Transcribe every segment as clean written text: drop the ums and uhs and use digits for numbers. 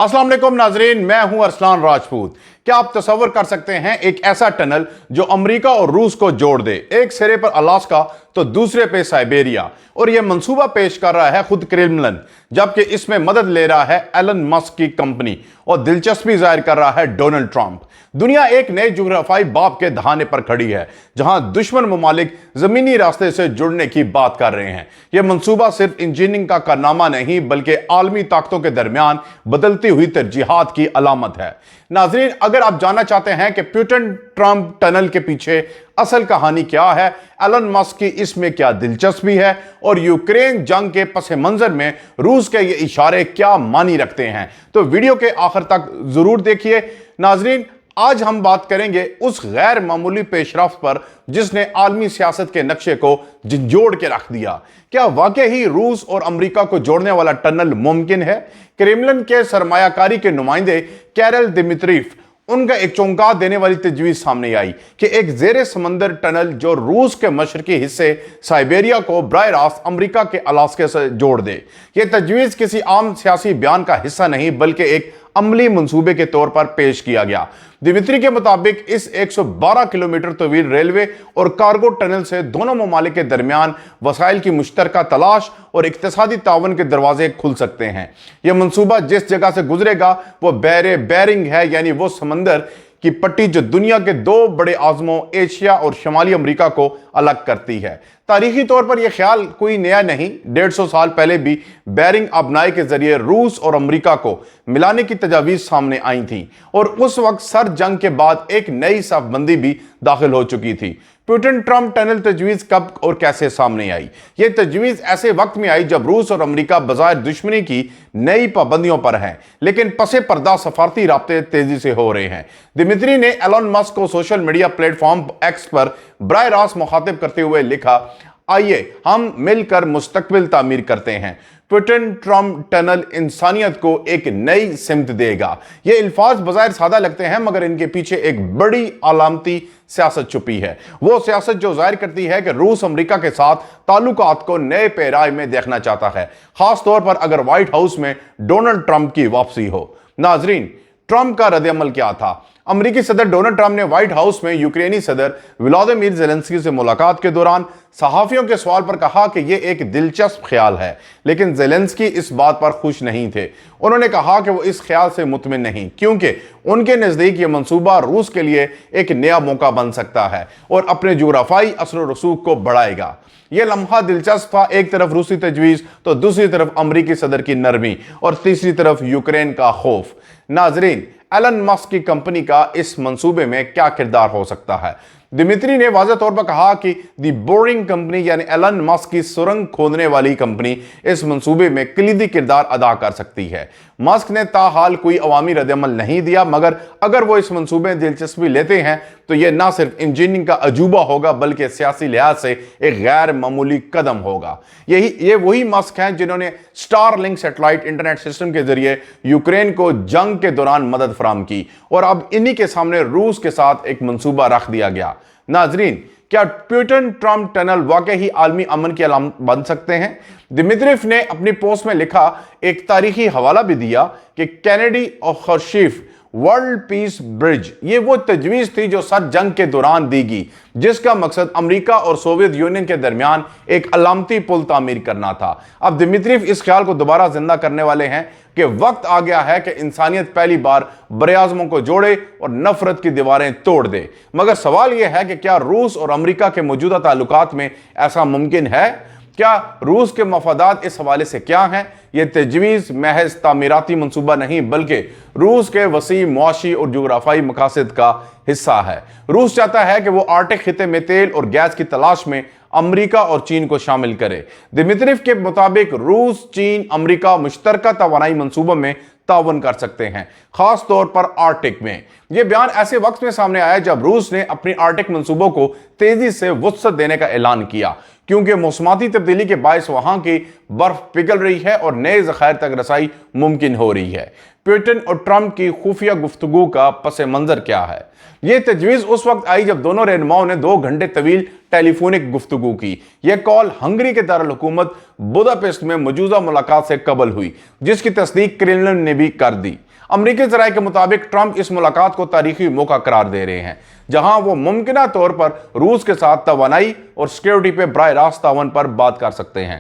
अस्सलाम वालेकुम नाजरीन, मैं हूं अरसलान राजपूत। क्या आप तसव्वुर कर सकते हैं एक ऐसा टनल जो अमेरिका और रूस को जोड़ दे, एक सिरे पर अलास्का तो दूसरे पे साइबेरिया, और यह मंसूबा पेश कर रहा है खुद क्रेमलिन, जबकि इसमें मदद ले रहा है एलन मस्क की कंपनी और दिलचस्पी जाहिर कर रहा है डोनाल्ड ट्रंप। दुनिया एक नए जुग्राफाई बाब के दहाने पर खड़ी है, जहां दुश्मन ममालिक जमीनी रास्ते से जुड़ने की बात कर रहे हैं। यह मंसूबा सिर्फ इंजीनियरिंग का कारनामा नहीं, बल्कि आलमी ताकतों के दरमियान बदलती हुई तरजीहात की अलामत है। नाजरीन, अगर आप जानना चाहते हैं कि पुतिन ट्रंप टनल के पीछे असल कहानी क्या है, एलन मस्क की इसमें क्या दिलचस्पी है, और यूक्रेन जंग के पस मंजर में रूस के ये इशारे क्या मानी रखते हैं, तो वीडियो के आखिर तक जरूर देखिए। नाजरीन, आज हम बात करेंगे उस गैर मामूली पेशरफ्त पर जिसने आलमी सियासत के नक्शे को झंझोड़ के रख दिया। क्या वाकई ही रूस और अमेरिका को जोड़ने वाला टनल मुमकिन है? क्रेमलिन के सरमायाकारी के नुमाइंदे कैरल दिमित्रीव, उनका एक चौंका देने वाली तजवीज सामने आई कि एक जेरे समंदर टनल जो रूस के मशरकी हिस्से साइबेरिया को बराह रास्त अमेरिका के अलास्का से जोड़ दे। यह तजवीज किसी आम सियासी बयान का हिस्सा नहीं, बल्कि एक अमली मंसूबे के तौर पर पेश किया गया। दिमित्री के मुताबिक इस 112 किलोमीटर तवील रेलवे और कार्गो टनल से दोनों ममालिक के दरमियान वसाइल की मुश्तरका तलाश और इक्तिसादी तावन के दरवाजे खुल सकते हैं। यह मंसूबा जिस जगह से गुजरेगा वो बहरे बेरिंग है, यानी वो समंदर की पट्टी जो दुनिया के दो बड़े आजमों एशिया और शमाली अमेरिका को अलग करती है। तारीखी तौर पर यह ख्याल कोई नया नहीं, 150 साल पहले भी बेरिंग आबनाई के जरिए रूस और अमेरिका को मिलाने की तजावीज सामने आई थी, और उस वक्त सर जंग के बाद एक नई साफबंदी भी दाखिल हो चुकी थी। पुतिन ट्रंप टनल तजवीज कब और कैसे सामने आई? यह तजवीज ऐसे वक्त में आई जब रूस और अमेरिका बजाय दुश्मनी की नई पाबंदियों पर हैं, लेकिन पसे पर्दा सफारती राब्ते तेजी से हो रहे हैं। दिमित्री ने एलन मस्क को सोशल मीडिया प्लेटफॉर्म एक्स पर बराह रास्त मुखातिब करते हुए लिखा, आइए हम मिलकर मुस्तकबिल तामीर करते हैं। पुतिन ट्रंप टनल इंसानियत को एक नई सिमत देगा। ये अल्फाज बज़ाहिर सादा लगते हैं, मगर इनके पीछे एक बड़ी अलामती सियासत छुपी है। वो सियासत जो जाहिर करती है कि रूस अमेरिका के साथ ताल्लुकात को नए पैराए में देखना चाहता है, खास तौर पर अगर व्हाइट हाउस में डोनाल्ड ट्रंप की वापसी हो। नाजरीन, ट्रंप का रद्द-ए-अमल क्या था? अमेरिकी सदर डोनाल्ड ट्रंप ने व्हाइट हाउस में यूक्रेनी सदर व्लादिमीर ज़ेलेंस्की से मुलाकात के दौरान सहाफियों के सवाल पर कहा कि यह एक दिलचस्प ख्याल है, लेकिन ज़ेलेंस्की इस बात पर खुश नहीं थे। उन्होंने कहा कि वो इस ख्याल से मुतमिन नहीं, क्योंकि उनके नज़दीक यह मंसूबा रूस के लिए एक नया मौका बन सकता है और अपने जुग्राफाई असर व रसूख को बढ़ाएगा। यह लम्हा दिलचस्प था, एक तरफ रूसी तजवीज़ तो दूसरी तरफ अमेरिकी सदर की नरमी और तीसरी तरफ यूक्रेन का खौफ। नाजरीन, एलन मस्क की कंपनी का इस मंसूबे में क्या किरदार हो सकता है? दिमित्री ने वाज़ेह तौर पर कहा कि दी बोरिंग कंपनी यानी एलन मस्क की सुरंग खोदने वाली कंपनी इस मंसूबे में कलीदी किरदार अदा कर सकती है। मस्क ने ताहाल कोई अवामी रद्द-ए-अमल नहीं दिया, मगर अगर वो इस मंसूबे में दिलचस्पी लेते हैं तो यह ना सिर्फ इंजीनियरिंग का अजूबा होगा, बल्कि सियासी लिहाज से एक गैर मामूली कदम होगा। ये वही मस्क हैं जिन्होंने स्टारलिंक सैटेलाइट इंटरनेट सिस्टम के जरिए यूक्रेन को जंग के दौरान मदद फराहम की, और अब इन्हीं के सामने रूस के साथ एक मंसूबा रख दिया गया। नाजरीन, क्या पुतिन ट्रंप टनल वाकई ही आलमी अमन की अलामत बन सकते हैं? दिमित्रीव ने अपनी पोस्ट में लिखा, एक तारीखी हवाला भी दिया कि कैनेडी और खर्शीफ वर्ल्ड पीस ब्रिज, ये वो तजवीज़ थी जो सर जंग के दौरान दी गई, जिसका मकसद अमेरिका और सोवियत यूनियन के दरमियान एक अलामती पुल तामीर करना था। अब दिमित्रीव इस ख्याल को दोबारा जिंदा करने वाले हैं कि वक्त आ गया है कि इंसानियत पहली बार बरे-आज़मों को जोड़े और नफरत की दीवारें तोड़ दे। मगर सवाल यह है कि क्या रूस और अमेरिका के मौजूदा ताल्लुकात में ऐसा मुमकिन है? क्या रूस के मफादात इस हवाले से क्या हैं? यह तजवीज़ महज तामीराती मंसूबा नहीं, बल्कि रूस के वसी मुआशी और जुग्राफाई मकासद का हिस्सा है। रूस चाहता है कि वो आर्टिक खिते में तेल और गैस की तलाश में अमेरिका और चीन को शामिल करे। दिमित्रीव के मुताबिक रूस, चीन, अमेरिका मुश्तरका तवानाई मंसूबों में तावन कर सकते हैं, खास तौर पर आर्टिक में। यह बयान ऐसे वक्त में सामने आया जब रूस ने अपनी आर्टिक मंसूबों को तेजी से वुसअत देने का ऐलान किया, क्योंकि मौसमाती तब्दीली के बायस वहां की बर्फ पिघल रही है और नए ज़खायर तक रसाई मुमकिन हो रही है। पुतिन और ट्रंप की खुफिया गुफ्तगू का पस मंजर क्या है? यह तजवीज़ उस वक्त आई जब दोनों रहनुमाओं ने 2 घंटे तवील टेलीफोनिक गुफ्तगू की। यह कॉल हंगरी के दारुल हुकूमत बुदापेस्ट में मौजूदा मुलाकात से कबल हुई, जिसकी तस्दीक क्रेमलिन ने भी कर दी। امریکی ذرائع کے مطابق ٹرمپ اس ملاقات کو تاریخی موقع قرار دے رہے ہیں جہاں وہ ممکنہ طور پر روس کے ساتھ توانائی اور سیکیورٹی پہ براہ راست تعاون پر بات کر سکتے ہیں۔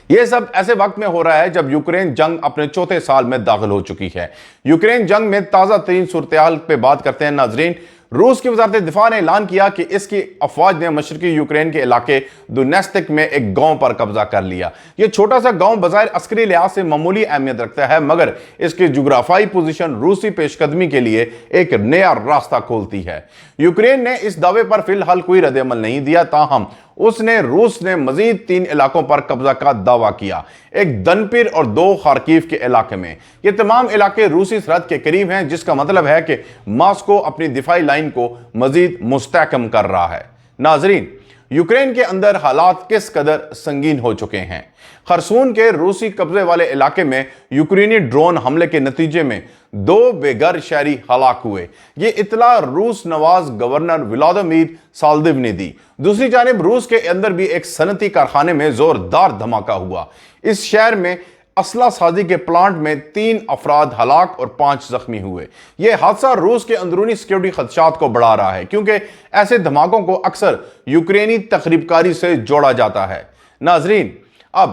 یہ سب ایسے وقت میں ہو رہا ہے جب یوکرین جنگ اپنے چوتھے سال میں داخل ہو چکی ہے۔ یوکرین جنگ میں تازہ ترین صورتحال پہ بات کرتے ہیں ناظرین۔ روس کی وزارت دفاع نے اعلان کیا کہ اس کی افواج نے مشرقی یوکرین کے علاقے دونیتسک میں ایک گاؤں پر قبضہ کر لیا۔ یہ چھوٹا سا گاؤں بظاہر عسکری لحاظ سے معمولی اہمیت رکھتا ہے، مگر اس کی جغرافیائی پوزیشن روسی پیش قدمی کے لیے ایک نیا راستہ کھولتی ہے۔ یوکرین نے اس دعوے پر فی الحال کوئی رد عمل نہیں دیا، تاہم روس نے مزید 3 علاقوں پر قبضہ کا دعویٰ کیا، ایک دنپر اور 2 خارکیف کے علاقے میں۔ یہ تمام علاقے روسی سرحد کے قریب ہیں، جس کا مطلب ہے کہ ماسکو اپنی دفاعی لائن کو مزید مستحکم کر رہا ہے۔ ناظرین، یوکرین کے اندر حالات کس قدر سنگین ہو چکے ہیں۔ خرسون کے روسی قبضے والے علاقے میں یوکرینی ڈرون حملے کے نتیجے میں 2 بے گھر شہری ہلاک ہوئے۔ یہ اطلاع روس نواز گورنر ولادیمیر سالدیو نے دی۔ دوسری جانب روس کے اندر بھی ایک صنعتی کارخانے میں زوردار دھماکہ ہوا۔ اس شہر میں اسلحہ سازی کے پلانٹ میں 3 افراد ہلاک اور 5 زخمی ہوئے۔ یہ حادثہ روس کے اندرونی سیکیورٹی خدشات کو بڑھا رہا ہے، کیونکہ ایسے دھماکوں کو اکثر یوکرینی تخریب کاری سے جوڑا جاتا ہے۔ ناظرین، اب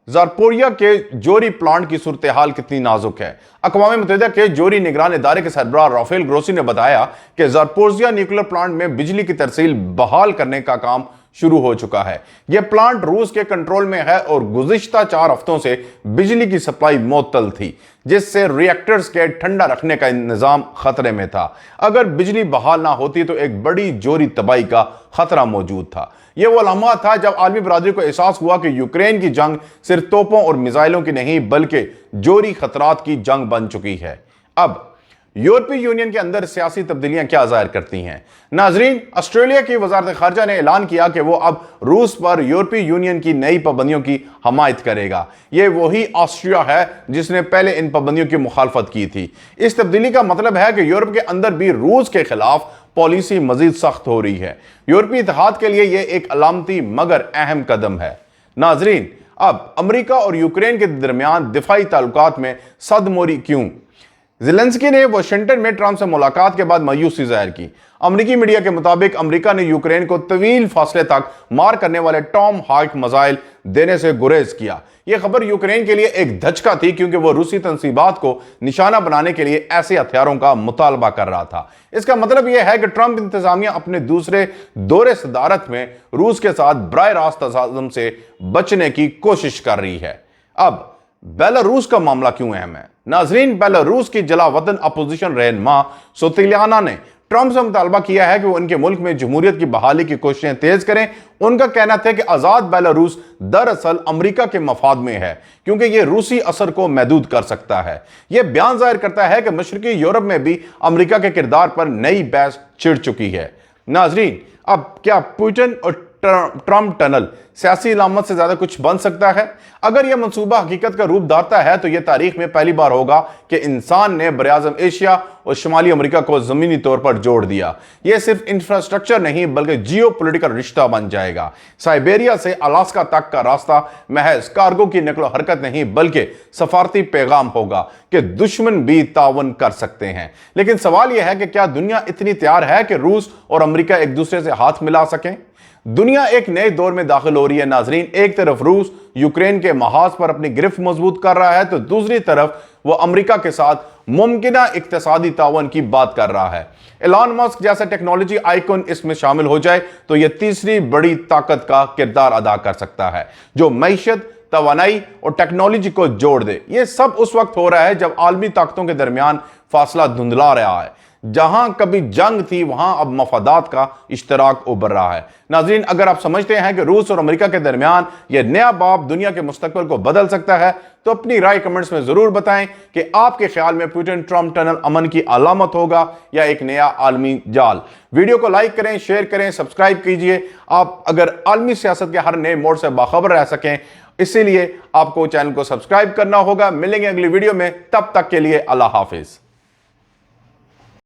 زارپوریا کے جوری پلانٹ کی صورتحال کتنی نازک ہے۔ اقوام متحدہ کے جوری نگران ادارے کے سربراہ رافیل گروسی نے بتایا کہ زارپوریا نیوکلیر پلانٹ میں بجلی کی ترسیل بحال کرنے کا کام شروع ہو چکا ہے۔ یہ پلانٹ روس کے کنٹرول میں ہے اور گزشتہ 4 ہفتوں سے بجلی کی سپلائی معطل تھی، جس سے ری ایکٹرز کے ٹھنڈا رکھنے کا نظام خطرے میں تھا۔ اگر بجلی بحال نہ ہوتی تو ایک بڑی جوری تباہی کا خطرہ موجود تھا۔ یہ وہ لمحہ تھا جب عالمی برادری کو احساس ہوا کہ یوکرین کی جنگ صرف توپوں اور میزائلوں کی نہیں بلکہ جوری خطرات کی جنگ بن چکی ہے۔ اب یورپی یونین کے اندر سیاسی تبدیلیاں کیا ظاہر کرتی ہیں؟ ناظرین، آسٹریلیا کی وزارت خارجہ نے اعلان کیا کہ وہ اب روس پر یورپی یونین کی نئی پابندیوں کی حمایت کرے گا۔ یہ وہی آسٹریا ہے جس نے پہلے ان پابندیوں کی مخالفت کی تھی۔ اس تبدیلی کا مطلب ہے کہ یورپ کے اندر بھی روس کے خلاف پالیسی مزید سخت ہو رہی ہے۔ یورپی اتحاد کے لیے یہ ایک علامتی مگر اہم قدم ہے۔ ناظرین، اب امریکہ اور یوکرین کے درمیان دفاعی تعلقات میں صدموری کیوں؟ زیلنسکی نے واشنگٹن میں ٹرمپ سے ملاقات کے بعد مایوسی ظاہر کی۔ امریکی میڈیا کے مطابق امریکہ نے یوکرین کو طویل فاصلے تک مار کرنے والے ٹام ہاک میزائل دینے سے گریز کیا۔ یہ خبر یوکرین کے لیے ایک دھچکا تھی، کیونکہ وہ روسی تنصیبات کو نشانہ بنانے کے لیے ایسے ہتھیاروں کا مطالبہ کر رہا تھا۔ اس کا مطلب یہ ہے کہ ٹرمپ انتظامیہ اپنے دوسرے دور صدارت میں روس کے ساتھ براہ راست تصادم سے بچنے کی کوشش کر رہی ہے۔ اب بیلاروس کا معاملہ کیوں اہم ہے؟ ناظرین، بیلاروس کی جلا وطن اپوزیشن رہنما سوتیلیانا نے ٹرمپ سے مطالبہ کیا ہے کہ وہ ان کے ملک میں جمہوریت کی بحالی کی کوششیں تیز کریں۔ ان کا کہنا تھا کہ آزاد بیلاروس دراصل امریکہ کے مفاد میں ہے، کیونکہ یہ روسی اثر کو محدود کر سکتا ہے۔ یہ بیان ظاہر کرتا ہے کہ مشرقی یورپ میں بھی امریکہ کے کردار پر نئی بحث چھڑ چکی ہے۔ ناظرین، اب کیا پوٹن اور ٹرمپ ٹنل سیاسی علامت سے زیادہ کچھ بن سکتا ہے؟ اگر یہ منصوبہ حقیقت کا روپ دھارتا ہے تو یہ تاریخ میں پہلی بار ہوگا کہ انسان نے براعظم ایشیا اور شمالی امریکہ کو زمینی طور پر جوڑ دیا۔ یہ صرف انفراسٹرکچر نہیں بلکہ جیو پولیٹیکل رشتہ بن جائے گا۔ سائبیریا سے الاسکا تک کا راستہ محض کارگو کی نقل و حرکت نہیں بلکہ سفارتی پیغام ہوگا کہ دشمن بھی تعاون کر سکتے ہیں۔ لیکن سوال یہ ہے کہ کیا دنیا اتنی تیار ہے کہ روس اور امریکہ ایک دوسرے سے ہاتھ ملا سکیں؟ دنیا ایک نئے دور میں داخل ہو رہی ہے ناظرین۔ ایک طرف روس یوکرین کے محاذ پر اپنی گرفت مضبوط کر رہا ہے تو دوسری طرف وہ امریکہ کے ساتھ ممکنہ اقتصادی تعاون کی بات کر رہا ہے۔ ایلان مسک جیسا ٹیکنالوجی آئیکن اس میں شامل ہو جائے تو یہ تیسری بڑی طاقت کا کردار ادا کر سکتا ہے، جو معیشت، توانائی اور ٹیکنالوجی کو جوڑ دے۔ یہ سب اس وقت ہو رہا ہے جب عالمی طاقتوں کے درمیان فاصلہ دھندلا رہا ہے۔ جہاں کبھی جنگ تھی وہاں اب مفادات کا اشتراک ابھر رہا ہے۔ ناظرین، اگر آپ سمجھتے ہیں کہ روس اور امریکہ کے درمیان یہ نیا باب دنیا کے مستقبل کو بدل سکتا ہے تو اپنی رائے کمنٹس میں ضرور بتائیں کہ آپ کے خیال میں پوٹن ٹرمپ ٹنل امن کی علامت ہوگا یا ایک نیا عالمی جال۔ ویڈیو کو لائک کریں، شیئر کریں، سبسکرائب کیجئے۔ آپ اگر عالمی سیاست کے ہر نئے موڑ سے باخبر رہ سکیں، اسی لیے آپ کو چینل کو سبسکرائب کرنا ہوگا۔ ملیں گے اگلی ویڈیو میں، تب تک کے لیے اللہ حافظ۔